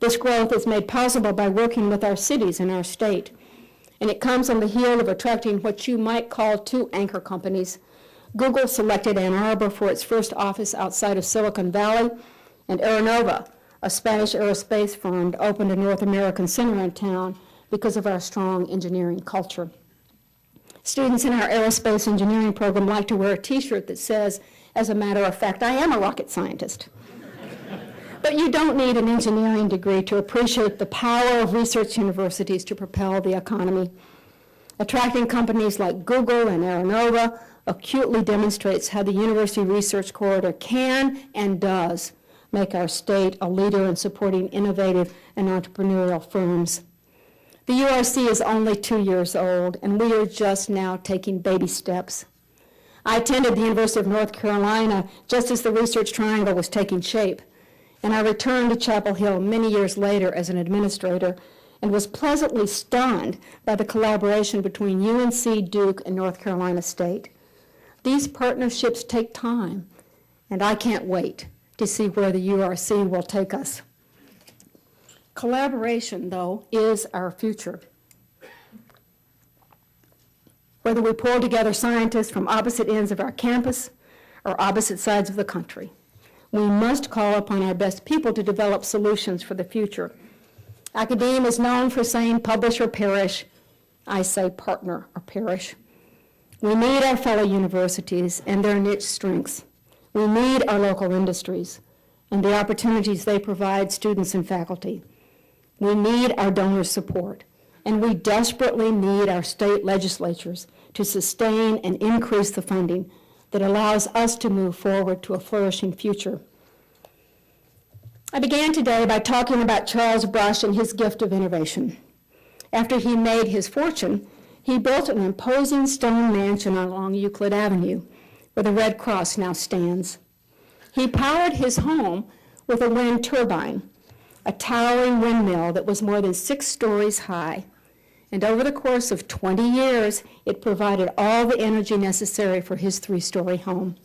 This growth is made possible by working with our cities and our state. And it comes on the heel of attracting what you might call two anchor companies. Google selected Ann Arbor for its first office outside of Silicon Valley, and Aeronova, a Spanish aerospace firm, opened a North American center in town because of our strong engineering culture. Students in our aerospace engineering program like to wear a t-shirt that says, as a matter of fact, I am a rocket scientist. But you don't need an engineering degree to appreciate the power of research universities to propel the economy. Attracting companies like Google and Aeronova acutely demonstrates how the University Research Corridor can and does make our state a leader in supporting innovative and entrepreneurial firms. The URC is only 2 years old, and we are just now taking baby steps. I attended the University of North Carolina just as the Research Triangle was taking shape, and I returned to Chapel Hill many years later as an administrator and was pleasantly stunned by the collaboration between UNC, Duke, and North Carolina State. These partnerships take time, and I can't wait to see where the URC will take us. Collaboration, though, is our future. Whether we pull together scientists from opposite ends of our campus or opposite sides of the country, we must call upon our best people to develop solutions for the future. Academia is known for saying publish or perish. I say partner or perish. We need our fellow universities and their niche strengths. We need our local industries and the opportunities they provide students and faculty. We need our donor support, and we desperately need our state legislatures to sustain and increase the funding that allows us to move forward to a flourishing future. I began today by talking about Charles Brush and his gift of innovation. After he made his fortune, he built an imposing stone mansion along Euclid Avenue, where the Red Cross now stands. He powered his home with a wind turbine, a towering windmill that was more than 6 stories high. And over the course of 20 years, it provided all the energy necessary for his 3-story home.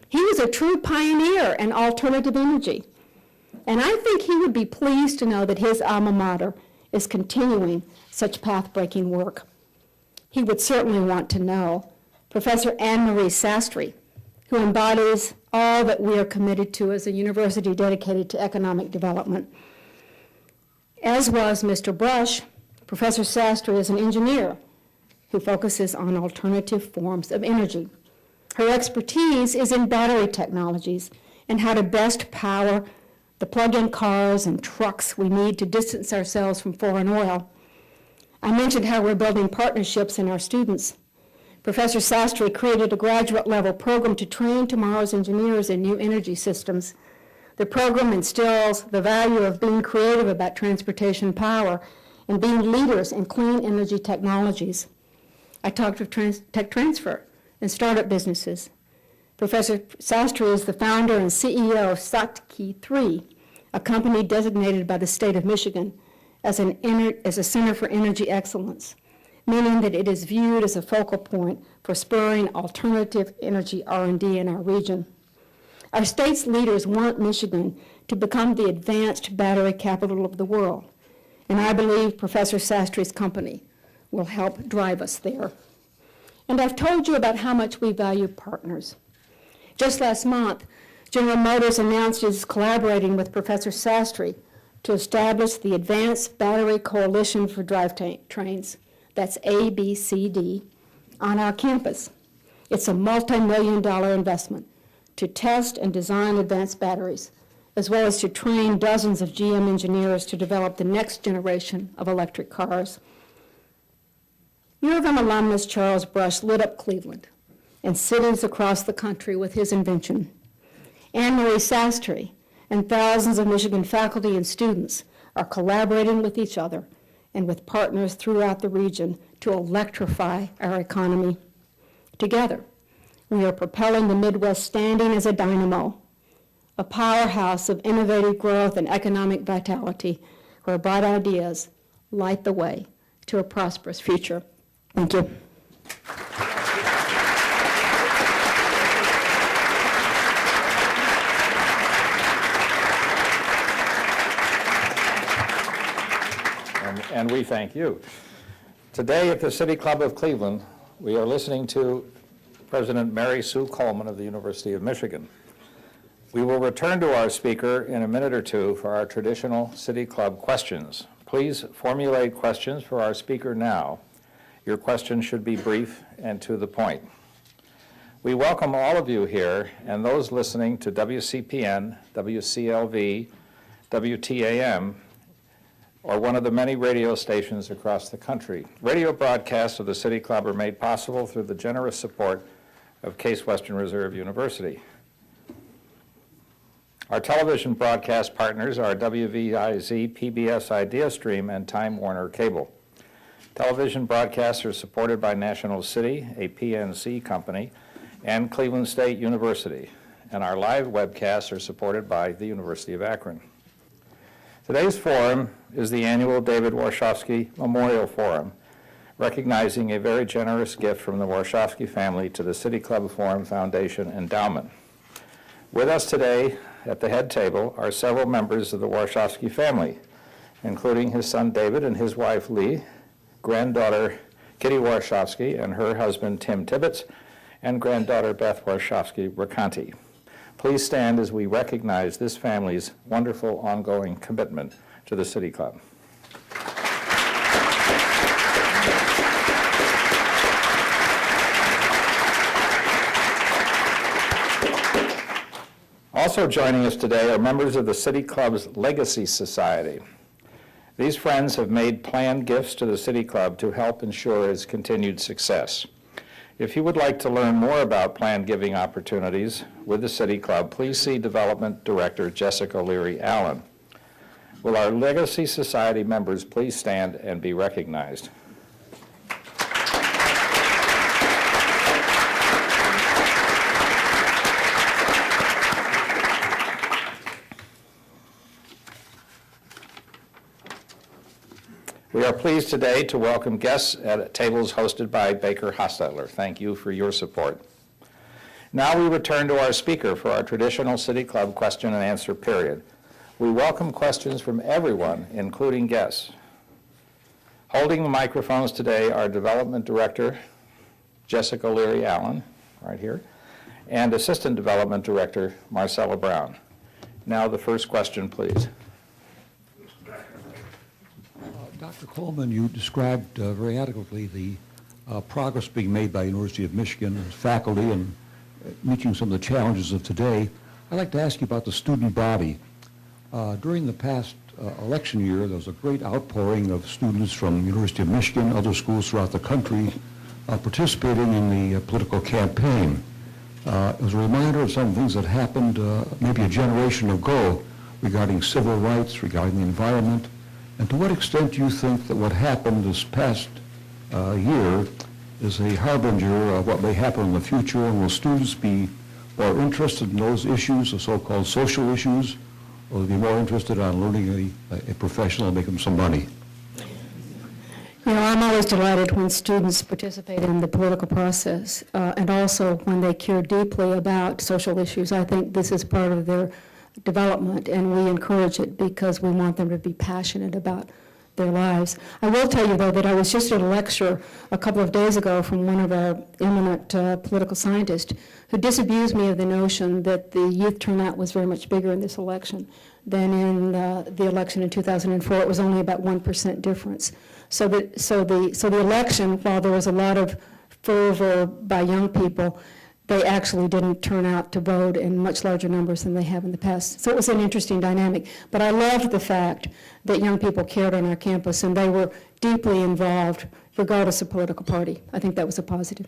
He was a true pioneer in alternative energy. And I think he would be pleased to know that his alma mater is continuing such path-breaking work. He would certainly want to know Professor Anne-Marie Sastry, who embodies all that we are committed to as a university dedicated to economic development. As was Mr. Brush, Professor Sastry is an engineer who focuses on alternative forms of energy. Her expertise is in battery technologies and how to best power the plug-in cars and trucks we need to distance ourselves from foreign oil. I mentioned how we're building partnerships in our students. Professor Sastry created a graduate-level program to train tomorrow's engineers in new energy systems. The program instills the value of being creative about transportation power and being leaders in clean energy technologies. I talked of tech transfer and startup businesses. Professor Sastry is the founder and CEO of Satki 3, a company designated by the state of Michigan as a Center for Energy Excellence, meaning that it is viewed as a focal point for spurring alternative energy R&D in our region. Our state's leaders want Michigan to become the advanced battery capital of the world, and I believe Professor Sastry's company will help drive us there. And I've told you about how much we value partners. Just last month, General Motors announced it is collaborating with Professor Sastry to establish the Advanced Battery Coalition for Drivetrains, that's ABCD, on our campus. It's a multi-million-dollar investment to test and design advanced batteries, as well as to train dozens of GM engineers to develop the next generation of electric cars. U of M alumnus Charles Brush lit up Cleveland and cities across the country with his invention. Anne-Marie Sastry and thousands of Michigan faculty and students are collaborating with each other and with partners throughout the region to electrify our economy. Together, we are propelling the Midwest standing as a dynamo, a powerhouse of innovative growth and economic vitality where bright ideas light the way to a prosperous future. Thank you. and we thank you. Today at the City Club of Cleveland, we are listening to President Mary Sue Coleman of the University of Michigan. We will return to our speaker in a minute or two for our traditional City Club questions. Please formulate questions for our speaker now. Your questions should be brief and to the point. We welcome all of you here and those listening to WCPN, WCLV, WTAM, or one of the many radio stations across the country. Radio broadcasts of the City Club are made possible through the generous support of Case Western Reserve University. Our television broadcast partners are WVIZ, PBS IdeaStream, and Time Warner Cable. Television broadcasts are supported by National City, a PNC company, and Cleveland State University, and our live webcasts are supported by the University of Akron. Today's forum is the annual David Warshawski Memorial Forum, recognizing a very generous gift from the Warshawski family to the City Club Forum Foundation Endowment. With us today at the head table are several members of the Warshawski family, including his son David and his wife Lee, granddaughter Kitty Warshawski and her husband Tim Tibbetts, and granddaughter Beth Warshawski-Racanti. Please stand as we recognize this family's wonderful ongoing commitment to the City Club. Also joining us today are members of the City Club's Legacy Society. These friends have made planned gifts to the City Club to help ensure its continued success. If you would like to learn more about planned giving opportunities with the City Club, please see Development Director Jessica Leary Allen. Will our Legacy Society members please stand and be recognized? We are pleased today to welcome guests at tables hosted by Baker Hostetler. Thank you for your support. Now we return to our speaker for our traditional City Club question and answer period. We welcome questions from everyone, including guests. Holding the microphones today are Development Director Jessica Leary Allen, right here, and Assistant Development Director Marcella Brown. Now the first question, please. Dr. Coleman, you described very adequately the progress being made by University of Michigan and faculty and meeting some of the challenges of today. I'd like to ask you about the student body. During the past election year, there was a great outpouring of students from University of Michigan, other schools throughout the country, participating in the political campaign. It was a reminder of some things that happened maybe a generation ago regarding civil rights, regarding the environment. And to what extent do you think that what happened this past year is a harbinger of what may happen in the future, and will students be more interested in those issues, the so-called social issues, or will they be more interested in learning a profession and make them some money? You know, I'm always delighted when students participate in the political process, and also when they care deeply about social issues. I think this is part of their development, and we encourage it because we want them to be passionate about their lives. I will tell you, though, that I was just at a lecture a couple of days ago from one of our eminent political scientists who disabused me of the notion that the youth turnout was very much bigger in this election than in the election in 2004. It was only about 1% difference. So the election, while there was a lot of fervor by young people, they actually didn't turn out to vote in much larger numbers than they have in the past. So it was an interesting dynamic. But I loved the fact that young people cared on our campus and they were deeply involved regardless of political party. I think that was a positive.